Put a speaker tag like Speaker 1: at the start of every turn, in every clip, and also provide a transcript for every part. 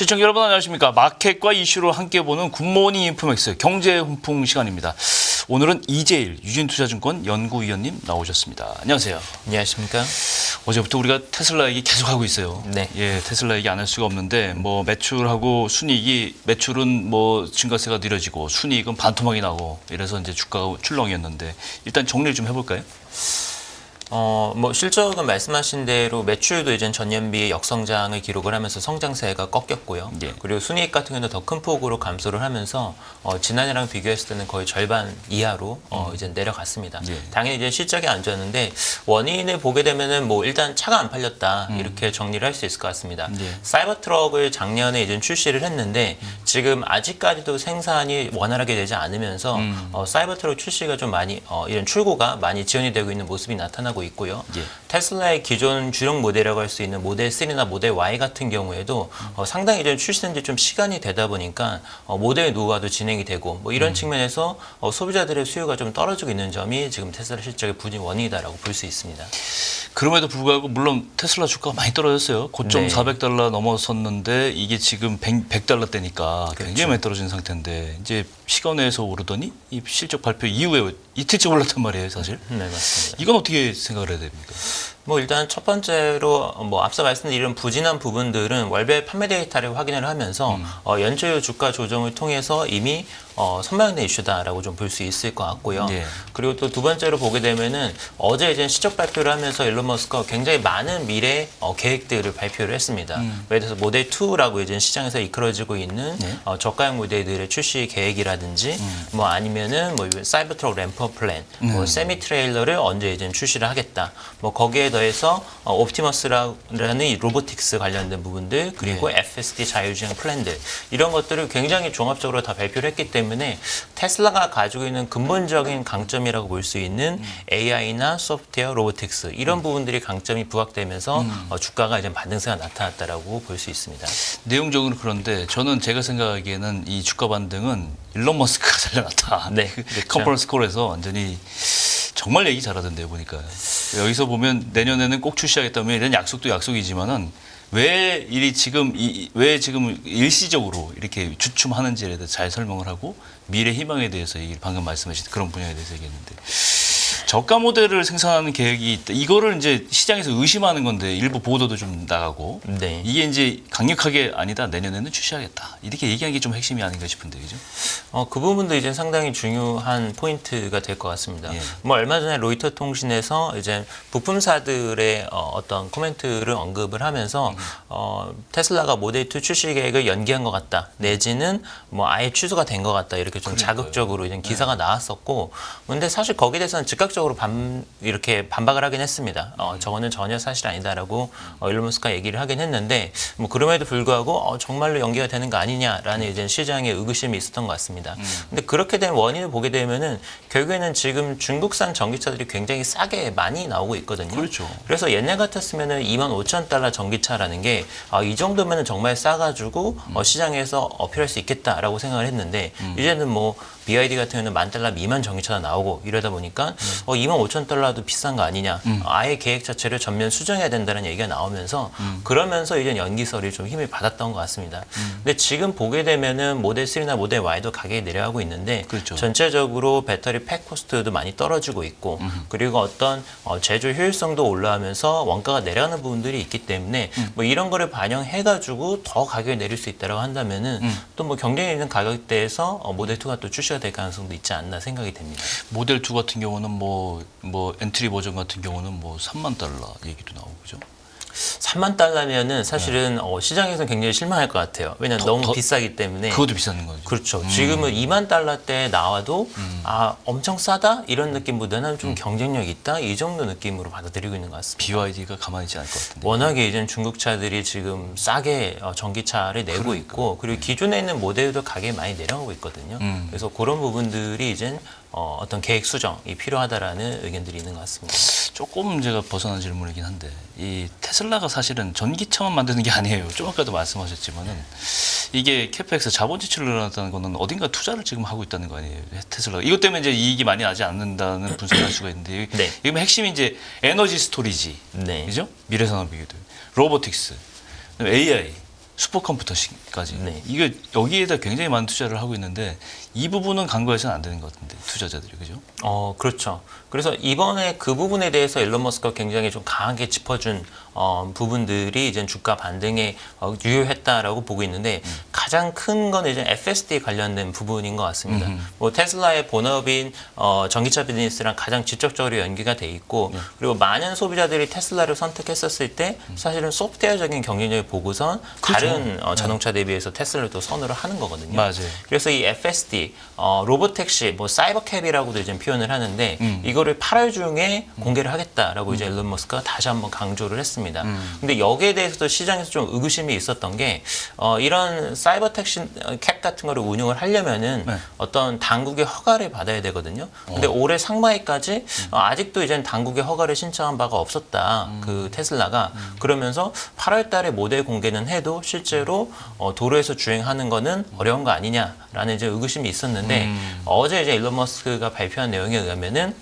Speaker 1: 시청자 여러분 안녕하십니까. 마켓과 이슈를 함께 보는 굿모닝 인포맥스 경제 훈풍 시간입니다. 오늘은 이재일 유진투자증권 연구위원님 나오셨습니다. 안녕하세요.
Speaker 2: 안녕하십니까.
Speaker 1: 어제부터 우리가 테슬라 얘기 계속 하고 있어요.
Speaker 2: 네.
Speaker 1: 예, 테슬라 얘기 안 할 수가 없는데 뭐 매출하고 순이익이 매출은 뭐 증가세가 느려지고 순이익은 반토막이 나고 이래서 이제 주가가 출렁이었는데 일단 정리를 좀 해볼까요?
Speaker 2: 뭐 실적은 말씀하신 대로 매출도 이제 전년비의 역성장을 기록을 하면서 성장세가 꺾였고요.
Speaker 1: 예.
Speaker 2: 그리고 순이익 같은 경우는 더 큰 폭으로 감소를 하면서 지난해랑 비교했을 때는 거의 절반 이하로 이제 내려갔습니다.
Speaker 1: 예.
Speaker 2: 당연히 이제 실적이 안 좋았는데 원인을 보게 되면은 뭐 일단 차가 안 팔렸다 이렇게 정리를 할 수 있을 것 같습니다.
Speaker 1: 예.
Speaker 2: 사이버 트럭을 작년에 이제 출시를 했는데 지금 아직까지도 생산이 원활하게 되지 않으면서 사이버 트럭 출시가 좀 많이 이런 출고가 많이 지연이 되고 있는 모습이 나타나고 있고요.
Speaker 1: 예.
Speaker 2: 테슬라의 기존 주력 모델이라고 할 수 있는 모델 3나 모델 Y 같은 경우에도 상당히 좀 출시된 지 좀 시간이 되다 보니까 모델 노후화도 진행이 되고 뭐 이런 측면에서 소비자들의 수요가 좀 떨어지고 있는 점이 지금 테슬라 실적의 부진 원인이다라고 볼 수 있습니다.
Speaker 1: 그럼에도 불구하고 물론 테슬라 주가가 많이 떨어졌어요. 고점
Speaker 2: 네.
Speaker 1: 400달러 넘어섰는데 이게 지금 100달러대니까 굉장히
Speaker 2: 그렇죠.
Speaker 1: 많이 떨어진 상태인데 이제 시간에서 오르더니 이 실적 발표 이후에 이틀째 올랐단 말이에요, 사실.
Speaker 2: 네, 맞습니다.
Speaker 1: 이건 어떻게 생각을 해야 됩니까?
Speaker 2: 뭐 일단 첫 번째로 뭐 앞서 말씀드린 이런 부진한 부분들은 월별 판매 데이터를 확인을 하면서 연초율 주가 조정을 통해서 이미 선반영된 이슈다라고 좀 볼 수 있을 것 같고요.
Speaker 1: 예.
Speaker 2: 그리고 또 두 번째로 보게 되면은 어제 이제 실적 발표를 하면서 일론 머스크가 굉장히 많은 미래 계획들을 발표를 했습니다. 예를 들어서 모델 2라고 이제 시장에서 이끌어지고 있는
Speaker 1: 네.
Speaker 2: 저가형 모델들의 출시 계획이라든지 뭐 아니면은 뭐 사이버 트럭 램프업 플랜, 뭐 세미 트레일러를 언제 이제 출시를 하겠다. 뭐 거기에 더해서 옵티머스라는 이 로보틱스 관련된 부분들 그리고 FSD 자율주행 플랜들 이런 것들을 굉장히 종합적으로 다 발표를 했기 때문에 테슬라가 가지고 있는 근본적인 강점이라고 볼 수 있는 AI나 소프트웨어, 로보틱스 이런 부분들이 강점이 부각되면서 주가가 이제 반등세가 나타났다라고 볼 수 있습니다.
Speaker 1: 내용적으로 그런데 저는 제가 생각하기에는 이 주가 반등은 일론 머스크가 살려놨다.
Speaker 2: 네,
Speaker 1: 그
Speaker 2: 그렇죠.
Speaker 1: 컨퍼런스 콜에서 완전히 정말 얘기 잘하던데요, 보니까. 여기서 보면 내년에는 꼭 출시하겠다면 이런 약속도 약속이지만은 왜 왜 지금 일시적으로 이렇게 주춤하는지에 대해서 잘 설명을 하고 미래 희망에 대해서 얘기를 방금 말씀하신 그런 분야에 대해서 얘기했는데 저가 모델을 생산하는 계획이 있다. 이거를 이제 시장에서 의심하는 건데 일부 보도도 좀 나가고
Speaker 2: 네.
Speaker 1: 이게 이제 강력하게 아니다. 내년에는 출시하겠다. 이렇게 얘기하는 게 좀 핵심이 아닌가 싶은데, 그죠?
Speaker 2: 그 부분도 이제 상당히 중요한 포인트가 될 것 같습니다.
Speaker 1: 예.
Speaker 2: 뭐 얼마 전에 로이터 통신에서 이제 부품사들의 어떤 코멘트를 언급을 하면서 테슬라가 모델 2 출시 계획을 연기한 것 같다. 내지는 뭐 아예 취소가 된 것 같다. 이렇게 좀 자극적으로 이제 기사가 나왔었고, 근데 사실 거기에 대해서는 즉각적으로 이렇게 반박을 하긴 했습니다. 저거는 전혀 사실 아니다라고 일론 머스크가 얘기를 하긴 했는데, 뭐 그럼에도 불구하고 정말로 연기가 되는 거 아니냐라는 이제 시장의 의구심이 있었던 것 같습니다. 근데 그렇게 된 원인을 보게 되면은 결국에는 지금 중국산 전기차들이 굉장히 싸게 많이 나오고 있거든요.
Speaker 1: 그렇죠.
Speaker 2: 그래서 옛날 같았으면은 25,000달러 전기차라는 게 이 정도면은 정말 싸가지고 시장에서 어필할 수 있겠다라고 생각을 했는데 이제는 뭐 BYD 같은 경우는 $10,000 미만 전기차가 나오고 이러다 보니까 25,000달러도 비싼 거 아니냐. 아예 계획 자체를 전면 수정해야 된다는 얘기가 나오면서 그러면서 이제 연기설이 좀 힘을 받았던 것 같습니다. 근데 지금 보게 되면은 모델 3나 모델 Y도 가격이 내려가고 있는데
Speaker 1: 그렇죠.
Speaker 2: 전체적으로 배터리 팩 코스트도 많이 떨어지고 있고 그리고 어떤 제조 효율성도 올라가면서 원가가 내려가는 부분들이 있기 때문에 뭐 이런 거를 반영해가지고 더 가격을 내릴 수 있다고 한다면은 또 뭐 경쟁이 있는 가격대에서 모델 2가 또 출시가 될 가능성도 있지 않나 생각이 됩니다.
Speaker 1: 모델 2 같은 경우는 뭐 엔트리 버전 같은 경우는 뭐 3만 달러 얘기도 나오고, 그죠?
Speaker 2: 3만 달러면은 사실은 시장에서는 굉장히 실망할 것 같아요. 왜냐면 너무 비싸기 때문에.
Speaker 1: 그것도 비싼 거죠.
Speaker 2: 그렇죠. 지금은 2만 달러대 나와도 엄청 싸다 이런 느낌보다는 좀 경쟁력 있다 이 정도 느낌으로 받아들이고 있는 것 같습니다.
Speaker 1: BYD가 가만히 있지 않을 것 같은데.
Speaker 2: 워낙에 이제 중국 차들이 지금 싸게 전기차를 내고 있고 그리고 기존에 있는 모델도 가격이 많이 내려가고 있거든요. 그래서 그런 부분들이 이제 어떤 계획 수정이 필요하다라는 의견들이 있는 것 같습니다.
Speaker 1: 조금 제가 벗어난 질문이긴 한데 이 테슬라가 사실은 전기차만 만드는 게 아니에요. 좀 아까도 말씀하셨지만은 이게 캐펙스 자본 지출을 늘어났다는 거는 어딘가 투자를 지금 하고 있다는 거 아니에요. 테슬라가 이것 때문에 이제 이익이 많이 나지 않는다는 분석을 할 수가 있는데
Speaker 2: 네.
Speaker 1: 이게 핵심이 이제 에너지 스토리지,
Speaker 2: 네.
Speaker 1: 그죠? 미래 산업이기도, 로보틱스, AI 슈퍼컴퓨터까지.
Speaker 2: 네.
Speaker 1: 이게 여기에다 굉장히 많은 투자를 하고 있는데 이 부분은 간과해서는 안 되는 것 같은데 투자자들이 그죠?
Speaker 2: 그렇죠. 그래서 이번에 그 부분에 대해서 일론 머스크가 굉장히 좀 강하게 짚어준 부분들이 이제 주가 반등에 유효했다라고 보고 있는데 가장 큰 건 이제 FSD 관련된 부분인 것 같습니다. 뭐 테슬라의 본업인 전기차 비즈니스랑 가장 직접적으로 연계가 돼 있고 그리고 많은 소비자들이 테슬라를 선택했었을 때 사실은 소프트웨어적인 경쟁력을 보고선 다른 자동차 대비해서 테슬라를 또 선호를 하는 거거든요.
Speaker 1: 맞아요.
Speaker 2: 그래서 이 FSD 로보택시 뭐 사이버캡이라고도 이제 표현을 하는데 이거를 8월 중에 공개를 하겠다라고 이제 일론 머스크가 다시 한번 강조를 했습니다. 근데 여기에 대해서도 시장에서 좀 의구심이 있었던 게 이런 사이버 택시 캡 같은 거를 운영을 하려면은
Speaker 1: 네.
Speaker 2: 어떤 당국의 허가를 받아야 되거든요. 근데 올해 상반기까지 아직도 이제 당국의 허가를 신청한 바가 없었다. 그 테슬라가 그러면서 8월 달에 모델 공개는 해도 실제로 도로에서 주행하는 거는 어려운 거 아니냐라는 이제 의구심이 있었는데 어제 이제 일론 머스크가 발표한 내용에 의하면은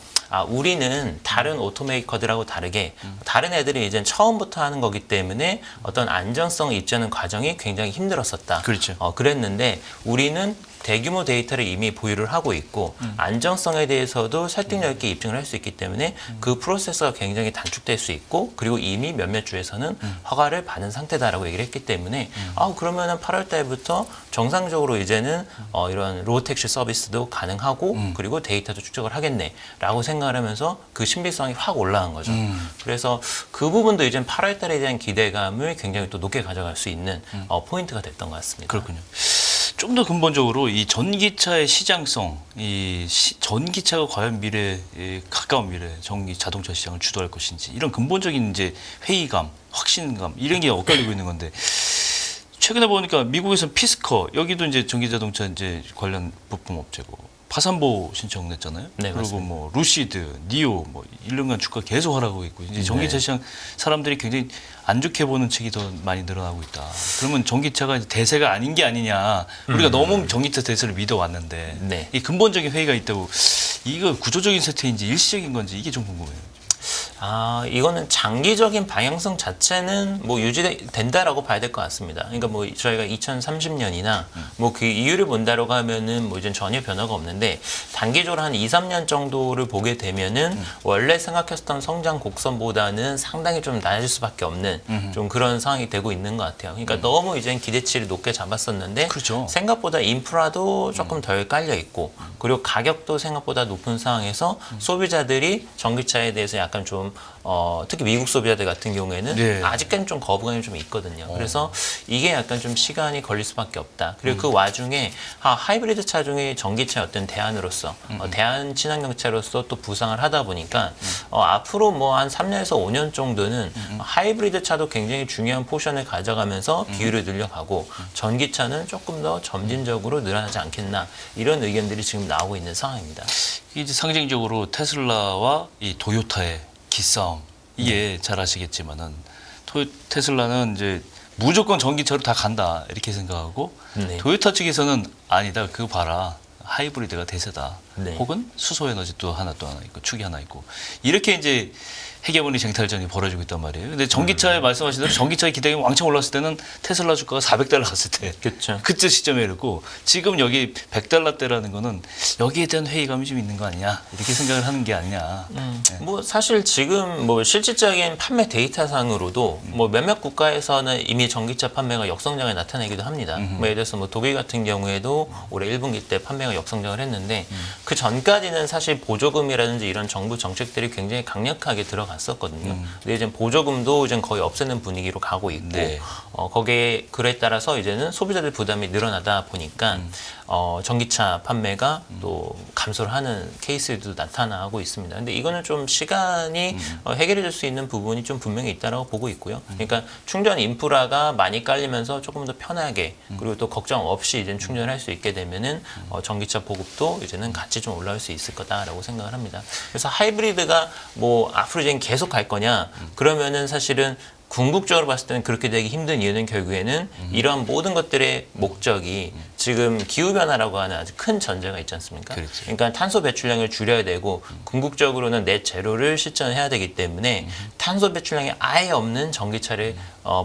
Speaker 2: 우리는 다른 오토메이커들하고 다르게 다른 애들이 이제 처음부터 하는 거기 때문에 어떤 안정성을 입자는 과정이 굉장히 힘들었었다.
Speaker 1: 그렇죠.
Speaker 2: 그랬는데 우리는 대규모 데이터를 이미 보유를 하고 있고 안정성에 대해서도 설득력 있게 입증을 할 수 있기 때문에 그 프로세스가 굉장히 단축될 수 있고 그리고 이미 몇몇 주에서는 허가를 받은 상태다라고 얘기를 했기 때문에 그러면은 8월 달부터 정상적으로 이제는 이런 로보택시 서비스도 가능하고 그리고 데이터도 축적을 하겠네라고 생각을 하면서 그 신비성이 확 올라간 거죠. 그래서 그 부분도 이제 8월 달에 대한 기대감을 굉장히 또 높게 가져갈 수 있는 포인트가 됐던 것 같습니다.
Speaker 1: 그렇군요. 좀 더 근본적으로 이 전기차의 시장성, 전기차가 과연 가까운 미래 전기 자동차 시장을 주도할 것인지 이런 근본적인 이제 회의감, 확신감 이런 게 엇갈리고 있는 건데 최근에 보니까 미국에서는 피스커 여기도 이제 전기 자동차 이제 관련 부품 업체고 파산보 신청 냈잖아요.
Speaker 2: 네,
Speaker 1: 그리고
Speaker 2: 맞습니다.
Speaker 1: 뭐 루시드, 니오 뭐 1년간 주가 계속 하락하고 있고 이제 전기차 시장 사람들이 굉장히 안 좋게 보는 책이 더 많이 늘어나고 있다. 그러면 전기차가 이제 대세가 아닌 게 아니냐. 우리가 너무 전기차 대세를 믿어왔는데
Speaker 2: 네.
Speaker 1: 이 근본적인 회의가 있다고 이거 구조적인 쇠퇴인지 일시적인 건지 이게 좀 궁금해요.
Speaker 2: 이거는 장기적인 방향성 자체는 뭐 유지된다라고 봐야 될 것 같습니다. 그러니까 뭐 저희가 2030년이나 뭐 그 이유를 본다라고 하면은 뭐 이제 전혀 변화가 없는데 단기적으로 한 2, 3년 정도를 보게 되면은 원래 생각했던 성장 곡선보다는 상당히 좀 낮을 수밖에 없는 좀 그런 상황이 되고 있는 것 같아요. 그러니까 너무 이제 기대치를 높게 잡았었는데
Speaker 1: 그렇죠.
Speaker 2: 생각보다 인프라도 조금 덜 깔려 있고 그리고 가격도 생각보다 높은 상황에서 소비자들이 전기차에 대해서 약간 좀 특히 미국 소비자들 같은 경우에는
Speaker 1: 네.
Speaker 2: 아직까지는 좀 거부감이 좀 있거든요. 그래서 이게 약간 좀 시간이 걸릴 수밖에 없다. 그리고 그 와중에 하이브리드 차 중에 전기차의 어떤 대안으로서 대안 친환경차로서 또 부상을 하다 보니까 앞으로 뭐 한 3년에서 5년 정도는 하이브리드 차도 굉장히 중요한 포션을 가져가면서 비율을 늘려가고 전기차는 조금 더 점진적으로 늘어나지 않겠나 이런 의견들이 지금 나오고 있는 상황입니다.
Speaker 1: 이제 상징적으로 테슬라와 이 도요타의 기싸움 이게 잘 아시겠지만은 테슬라는 이제 무조건 전기차로 다 간다 이렇게 생각하고
Speaker 2: 네.
Speaker 1: 도요타 측에서는 아니다 그거 봐라 하이브리드가 대세다
Speaker 2: 네.
Speaker 1: 혹은 수소 에너지 또 하나 있고 축이 하나 있고 이렇게 이제 해계문의 쟁탈전이 벌어지고 있단 말이에요. 근데 전기차에 말씀하신 대로 전기차의 기대감이 왕창 올랐을 때는 테슬라 주가가 400달러 갔을 때
Speaker 2: 그렇죠.
Speaker 1: 그때 시점에 이랬고 지금 여기 100달러대라는 거는 여기에 대한 회의감이 좀 있는 거 아니냐 이렇게 생각을 하는 게 아니냐.
Speaker 2: 뭐 사실 지금 뭐 실질적인 판매 데이터상으로도 뭐 몇몇 국가에서는 이미 전기차 판매가 역성장을 나타내기도 합니다. 뭐 예를 들어서 뭐 독일 같은 경우에도 올해 1분기 때 판매가 역성장을 했는데 그 전까지는 사실 보조금이라든지 이런 정부 정책들이 굉장히 강력하게 들어갔었거든요. 근데 이제 보조금도 이제 거의 없애는 분위기로 가고 있고
Speaker 1: 네.
Speaker 2: 거기에 그에 따라서 이제는 소비자들 부담이 늘어나다 보니까 전기차 판매가 또 감소를 하는 케이스도 나타나고 있습니다. 근데 이거는 좀 시간이 해결해 줄 수 있는 부분이 좀 분명히 있다고 보고 있고요. 그러니까 충전 인프라가 많이 깔리면서 조금 더 편하게 그리고 또 걱정 없이 이제 충전을 할 수 있게 되면은 전기차 보급도 이제는 같이 좀 올라올 수 있을 거다라고 생각을 합니다. 그래서 하이브리드가 뭐 앞으로 이제 계속 갈 거냐 그러면은 사실은 궁극적으로 봤을 때는 그렇게 되기 힘든 이유는 결국에는 이러한 모든 것들의 목적이 지금 기후 변화라고 하는 아주 큰 전제가 있지 않습니까?
Speaker 1: 그렇지.
Speaker 2: 그러니까 탄소 배출량을 줄여야 되고 궁극적으로는 넷 제로를 실천해야 되기 때문에 탄소 배출량이 아예 없는 전기차를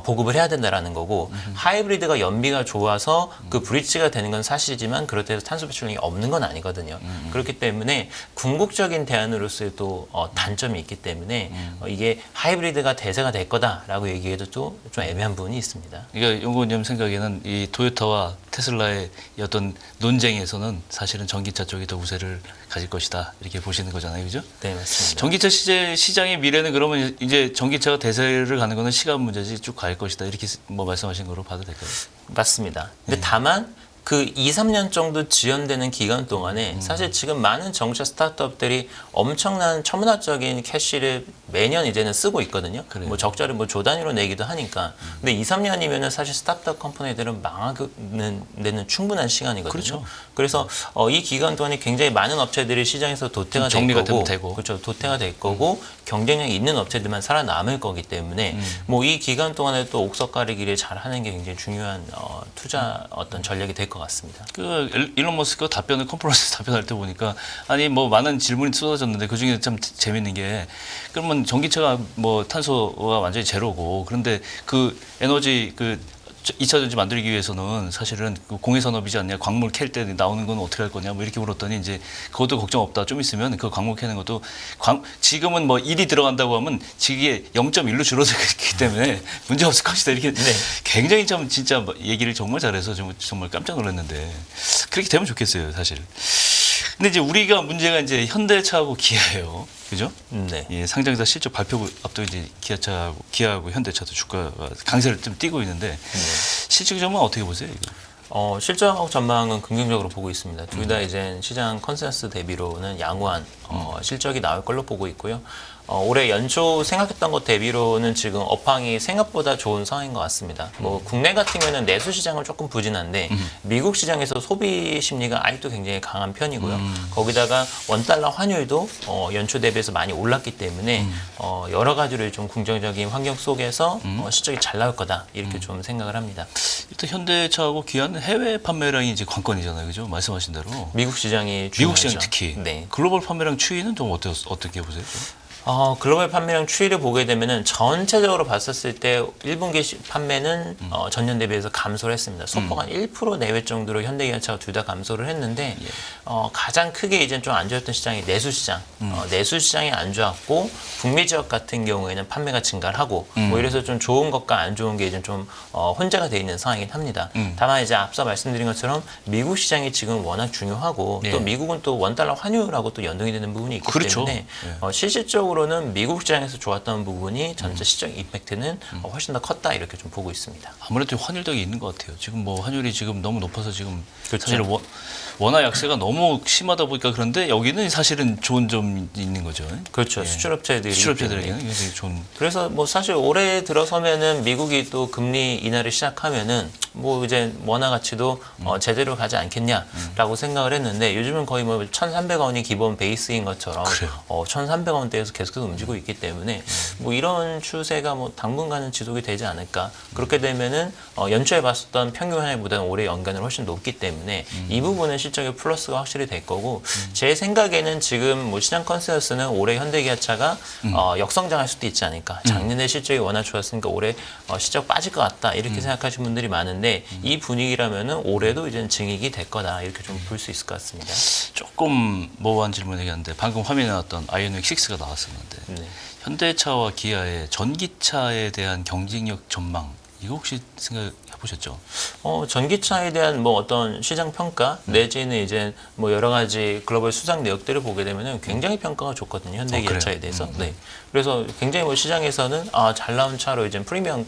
Speaker 2: 보급을 해야 된다라는 거고 하이브리드가 연비가 좋아서 그 브릿지가 되는 건 사실이지만 그렇다고 해서 탄소 배출량이 없는 건 아니거든요. 그렇기 때문에 궁극적인 대안으로서의 또 단점이 있기 때문에 이게 하이브리드가 대세가 될 거다라고 얘기해도 또 좀 애매한 부분이 있습니다.
Speaker 1: 그러니까 연구원님 생각에는 이 토요타와 테슬라의 이 어떤 논쟁에서는 사실은 전기차 쪽이 더 우세를 가질 것이다 이렇게 보시는 거잖아요, 그죠?
Speaker 2: 네, 맞습니다.
Speaker 1: 전기차 시장의 미래는 그러면 이제 전기차가 대세를 가는 거는 시간 문제지 쭉 갈 것이다 이렇게 뭐 말씀하신 거로 봐도 될까요?
Speaker 2: 맞습니다. 근데 다만 그 2, 3년 정도 지연되는 기간 동안에 사실 지금 많은 정차 스타트업들이 엄청난 천문학적인 캐시를 매년 이제는 쓰고 있거든요.
Speaker 1: 그래요.
Speaker 2: 뭐 적자를 뭐 조 단위로 내기도 하니까. 근데 2, 3년이면은 사실 스타트업 컴퍼니들은 망하는 데는 충분한 시간이거든요.
Speaker 1: 그렇죠.
Speaker 2: 그래서 이 기간 동안에 굉장히 많은 업체들이 시장에서 도태가 될
Speaker 1: 정리가
Speaker 2: 거고,
Speaker 1: 되고.
Speaker 2: 그렇죠. 도태가 될 거고 경쟁력이 있는 업체들만 살아남을 거기 때문에 뭐 이 기간 동안에 또 옥석 가리기를 잘 하는 게 굉장히 중요한 투자 어떤 전략이 될 것 같습니다.
Speaker 1: 그 일론 머스크가 답변을 컨퍼런스에서 답변할 때 보니까 아니 뭐 많은 질문이 쏟아졌는데 그 중에 참 재밌는 게 그러면 전기차가 뭐 탄소가 완전히 제로고 그런데 그 에너지 그 2차 전지 만들기 위해서는 사실은 그 공해 산업이지 않냐 광물 캘 때 나오는 건 어떻게 할 거냐 뭐 이렇게 물었더니 이제 그것도 걱정 없다 좀 있으면 그 광물 캐는 것도 지금은 뭐 1이 들어간다고 하면 지금 0.1로 줄어들기 때문에 문제 없을 것이다 이렇게 굉장히 참 진짜 얘기를 정말 잘해서 정말 깜짝 놀랐는데 그렇게 되면 좋겠어요 사실. 근데 이제 우리가 문제가 이제 현대차하고 기아예요. 그죠?
Speaker 2: 네.
Speaker 1: 예, 상장사 실적 발표 앞두고 이제 기아하고 현대차도 주가가 강세를 좀 띠고 있는데 실적 전망 어떻게 보세요? 이거?
Speaker 2: 실적 전망은 긍정적으로 보고 있습니다. 둘 다 이제 시장 컨센서스 대비로는 양호한 실적이 나올 걸로 보고 있고요. 올해 연초 생각했던 것 대비로는 지금 업황이 생각보다 좋은 상황인 것 같습니다. 뭐 국내 같은 경우는 내수 시장은 조금 부진한데 미국 시장에서 소비 심리가 아직도 굉장히 강한 편이고요. 거기다가 원달러 환율도 연초 대비해서 많이 올랐기 때문에 여러 가지로 좀 긍정적인 환경 속에서 실적이 잘 나올 거다 이렇게 좀 생각을 합니다.
Speaker 1: 일단 현대차하고 기아는 해외 판매량이 이제 관건이잖아요, 그죠? 말씀하신 대로
Speaker 2: 미국 시장이
Speaker 1: 미국
Speaker 2: 중요하죠.
Speaker 1: 시장 특히
Speaker 2: 네.
Speaker 1: 글로벌 판매량 추이는 좀 어떻게 보세요? 좀?
Speaker 2: 글로벌 판매량 추이를 보게 되면은 전체적으로 봤었을 때 1분기 판매는 전년 대비해서 감소를 했습니다. 소폭 한 1% 내외 정도로 현대기아차가 둘 다 감소를 했는데 가장 크게 이제 좀 안 좋았던 시장이 내수 시장. 내수 시장이 안 좋았고 북미 지역 같은 경우에는 판매가 증가를 하고 뭐 이래서 좀 좋은 것과 안 좋은 게 이제 좀 혼재가 돼 있는 상황이긴 합니다. 다만 이제 앞서 말씀드린 것처럼 미국 시장이 지금 워낙 중요하고 또 미국은 또 원달러 환율하고 또 연동이 되는 부분이 있기
Speaker 1: 그렇죠.
Speaker 2: 때문에 실질적으로는 미국 시장에서 좋았던 부분이 전체 시장 임팩트는 훨씬 더 컸다 이렇게 좀 보고 있습니다.
Speaker 1: 아무래도 환율덕이 있는 것 같아요. 지금 뭐 환율이 지금 너무 높아서 지금
Speaker 2: 그렇죠.
Speaker 1: 사실 원화 약세가 너무 심하다 보니까 그런데 여기는 사실은 좋은 점이 있는 거죠.
Speaker 2: 그렇죠.
Speaker 1: 예.
Speaker 2: 수출업체들이
Speaker 1: 수출업체들에게는 굉장히 좋은.
Speaker 2: 그래서 뭐 사실 올해 들어서면은 미국이 또 금리 인하를 시작하면은 뭐 이제 원화 가치도 제대로 가지 않겠냐라고 생각을 했는데 요즘은 거의 뭐 1,300원이 기본 베이스인 것처럼
Speaker 1: 그래요.
Speaker 2: 1,300원대에서 계속해서 움직이고 있기 때문에 뭐 이런 추세가 뭐 당분간은 지속이 되지 않을까. 그렇게 되면은 연초에 봤었던 평균 하락보다는 올해 연간은 훨씬 높기 때문에 이 부분은 실적의 플러스가 확실히 될 거고 제 생각에는 지금 뭐 시장 컨센서스는 올해 현대기아차가 역성장할 수도 있지 않을까. 작년에 실적이 워낙 좋았으니까 올해 실적 빠질 것 같다 이렇게 생각하시는 분들이 많은데 이 분위기라면은 올해도 이제 증액이 될 거다 이렇게 좀 볼 수 있을 것 같습니다.
Speaker 1: 조금 모호한 질문이겠는데 방금 화면에 나왔던 아이오닉 6가 나왔었는데
Speaker 2: 네.
Speaker 1: 현대차와 기아의 전기차에 대한 경쟁력 전망 이거 혹시 생각해 보셨죠?
Speaker 2: 전기차에 대한 뭐 어떤 시장 평가 내지는 이제 뭐 여러 가지 글로벌 수상 내역들을 보게 되면은 굉장히 평가가 좋거든요. 현대기아차에 대해서. 네. 그래서 굉장히 뭐 시장에서는 잘 나온 차로 이제 프리미엄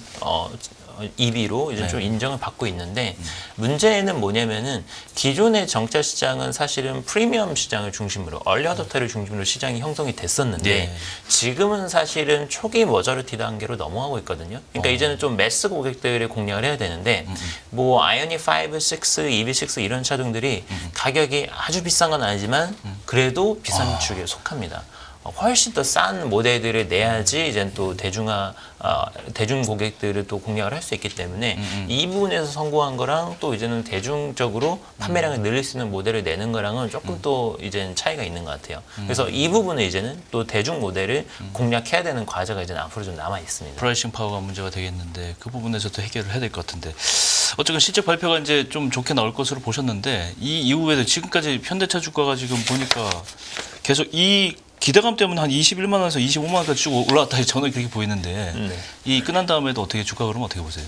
Speaker 2: EV로 이제 좀 인정을 받고 있는데 문제는 뭐냐면은 기존의 정차 시장은 사실은 프리미엄 시장을 중심으로 얼리 어댑터를 중심으로 시장이 형성이 됐었는데 지금은 사실은 초기 머저리티 단계로 넘어가고 있거든요. 그러니까 이제는 좀 매스 고객들을 공략을 해야 되는데 뭐 아이오닉 5, 6, EV6 이런 차종들이 가격이 아주 비싼 건 아니지만 그래도 비싼 축에 속합니다. 훨씬 더 싼 모델들을 내야지 이제 또 대중 고객들을 또 공략을 할 수 있기 때문에 이 부분에서 성공한 거랑 또 이제는 대중적으로 판매량을 늘릴 수 있는 모델을 내는 거랑은 조금 또 이제는 차이가 있는 것 같아요. 그래서 이 부분은 이제는 또 대중 모델을 공략해야 되는 과제가 이제 앞으로 좀 남아 있습니다.
Speaker 1: 프라이싱 파워가 문제가 되겠는데 그 부분에서도 해결을 해야 될 것 같은데 어쨌든 실적 발표가 이제 좀 좋게 나올 것으로 보셨는데 이 이후에도 지금까지 현대차 주가가 지금 보니까 계속 이 기대감 때문에 한 21만 원에서 25만 원까지 쭉 올라왔다 저는 그렇게 보이는데 이 끝난 다음에도 어떻게 주가 그러면 어떻게 보세요?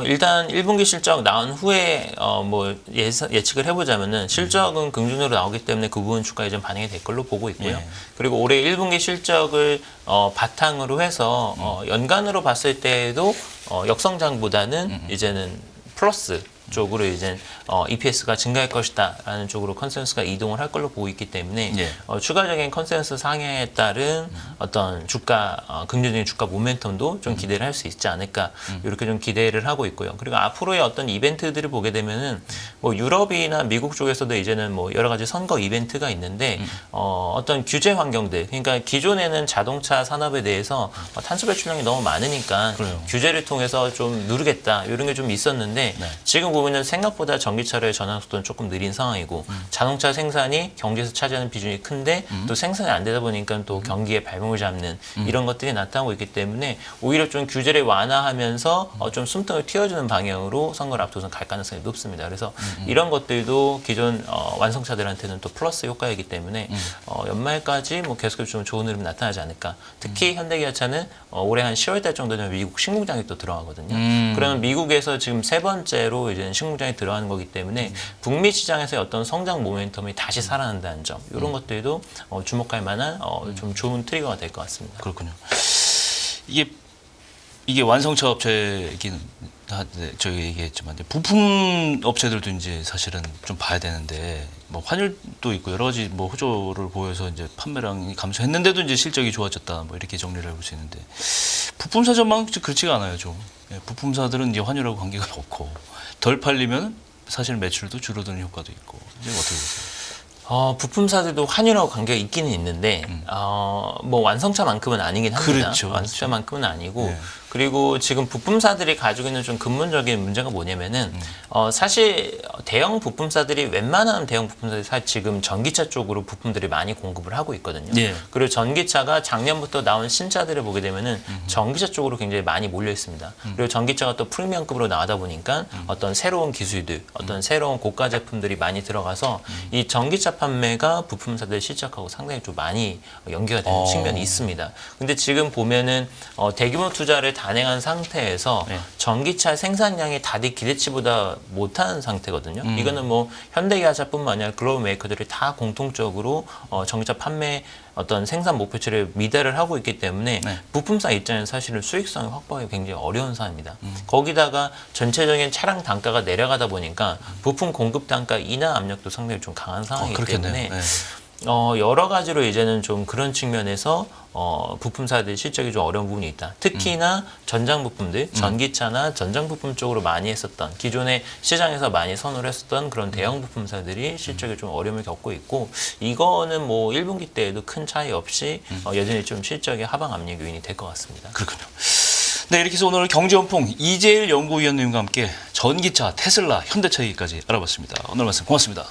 Speaker 2: 일단 1분기 실적 나온 후에 뭐 예측을 해보자면은 실적은 긍정적으로 나오기 때문에 그 부분 주가에 좀 반영이 될 걸로 보고 있고요.
Speaker 1: 예.
Speaker 2: 그리고 올해 1분기 실적을 바탕으로 해서 연간으로 봤을 때에도 역성장보다는 이제는 플러스 쪽으로 이제 EPS가 증가할 것이다라는 쪽으로 컨센서스가 이동을 할 걸로 보고 있기 때문에
Speaker 1: 예.
Speaker 2: 추가적인 컨센서스 상향에 따른 어떤 주가 긍정적인 주가 모멘텀도 좀 기대를 할 수 있지 않을까 이렇게 좀 기대를 하고 있고요. 그리고 앞으로의 어떤 이벤트들을 보게 되면은 뭐 유럽이나 미국 쪽에서도 이제는 뭐 여러 가지 선거 이벤트가 있는데 어떤 규제 환경들 그러니까 기존에는 자동차 산업에 대해서 탄소 배출량이 너무 많으니까
Speaker 1: 그래요.
Speaker 2: 규제를 통해서 좀 누르겠다 이런 게 좀 있었는데
Speaker 1: 네.
Speaker 2: 지금 보면은 생각보다 전기차의 전환 속도는 조금 느린 상황이고 자동차 생산이 경제에서 차지하는 비중이 큰데 또 생산이 안 되다 보니까 또 경기에 발목을 잡는 이런 것들이 나타나고 있기 때문에 오히려 좀 규제를 완화하면서 좀 숨통을 틔워주는 방향으로 선거를 앞두고서 갈 가능성이 높습니다. 그래서 이런 것들도 기존 완성차들한테는 또 플러스 효과이기 때문에 연말까지 뭐 계속해서 좀 좋은 흐름 나타나지 않을까. 특히 현대기아차는 올해 한 10월달 정도 되면 미국 신공장이 또 들어가거든요. 그러면 미국에서 지금 세 번째로 이제 신공장이 들어가는 거기 때문에 북미 시장에서의 어떤 성장 모멘텀이 다시 살아난다는 점 이런 것들도 주목할 만한 좀 좋은 트리거가 될 것 같습니다.
Speaker 1: 그렇군요. 이게 완성차 업체이긴 저희 얘기했지만 이제 부품 업체들도 이제 사실은 좀 봐야 되는데 뭐 환율도 있고 여러 가지 뭐 호조를 보여서 이제 판매량이 감소했는데도 이제 실적이 좋아졌다 뭐 이렇게 정리를 해볼 수 있는데 부품사전만 그렇지가 않아요 좀. 예, 부품사들은 이제 환율하고 관계가 없고 덜 팔리면 사실 매출도 줄어드는 효과도 있고 이제 어떻게 보세요?
Speaker 2: 부품사들도 환율하고 관계가 있기는 있는데 뭐 완성차만큼은 아니긴 합니다.
Speaker 1: 그렇죠.
Speaker 2: 완성차만큼은 아니고
Speaker 1: 네.
Speaker 2: 그리고 지금 부품사들이 가지고 있는 좀 근본적인 문제가 뭐냐면은 사실 대형 부품사들이 웬만한 대형 부품사들이 사실 지금 전기차 쪽으로 부품들이 많이 공급을 하고 있거든요.
Speaker 1: 예.
Speaker 2: 그리고 전기차가 작년부터 나온 신차들을 보게 되면은 전기차 쪽으로 굉장히 많이 몰려 있습니다. 그리고 전기차가 또 프리미엄급으로 나가다 보니까 어떤 새로운 기술들, 어떤 새로운 고가 제품들이 많이 들어가서 이 전기차 판매가 부품사들 실적하고 상당히 좀 많이 연계가 되는 측면이 있습니다. 근데 지금 보면은 대규모 투자를 단행한 상태에서
Speaker 1: 네.
Speaker 2: 전기차 생산량이 다들 기대치보다 못한 상태거든요. 이거는 뭐 현대기아차뿐만 아니라 글로벌 메이커들이 다 공통적으로 전기차 판매 어떤 생산 목표치를 미달을 하고 있기 때문에
Speaker 1: 네.
Speaker 2: 부품사 입장에서 사실은 수익성을 확보하기 굉장히 어려운 상황입니다. 거기다가 전체적인 차량 단가가 내려가다 보니까 부품 공급 단가 인하 압력도 상당히 좀 강한 상황이기 때문에
Speaker 1: 네.
Speaker 2: 여러 가지로 이제는 좀 그런 측면에서 부품사들 실적이 좀 어려운 부분이 있다. 특히나 전장 부품들, 전기차나 전장 부품 쪽으로 많이 했었던 기존에 시장에서 많이 선호를 했었던 그런 대형 부품사들이 실적에 좀 어려움을 겪고 있고 이거는 뭐 1분기 때에도 큰 차이 없이 여전히 좀 실적의 하방 압력 요인이 될 것 같습니다.
Speaker 1: 그렇군요. 네, 이렇게 해서 오늘 경제원풍 이재일 연구위원님과 함께 전기차, 테슬라, 현대차 얘기까지 알아봤습니다. 오늘 말씀 고맙습니다.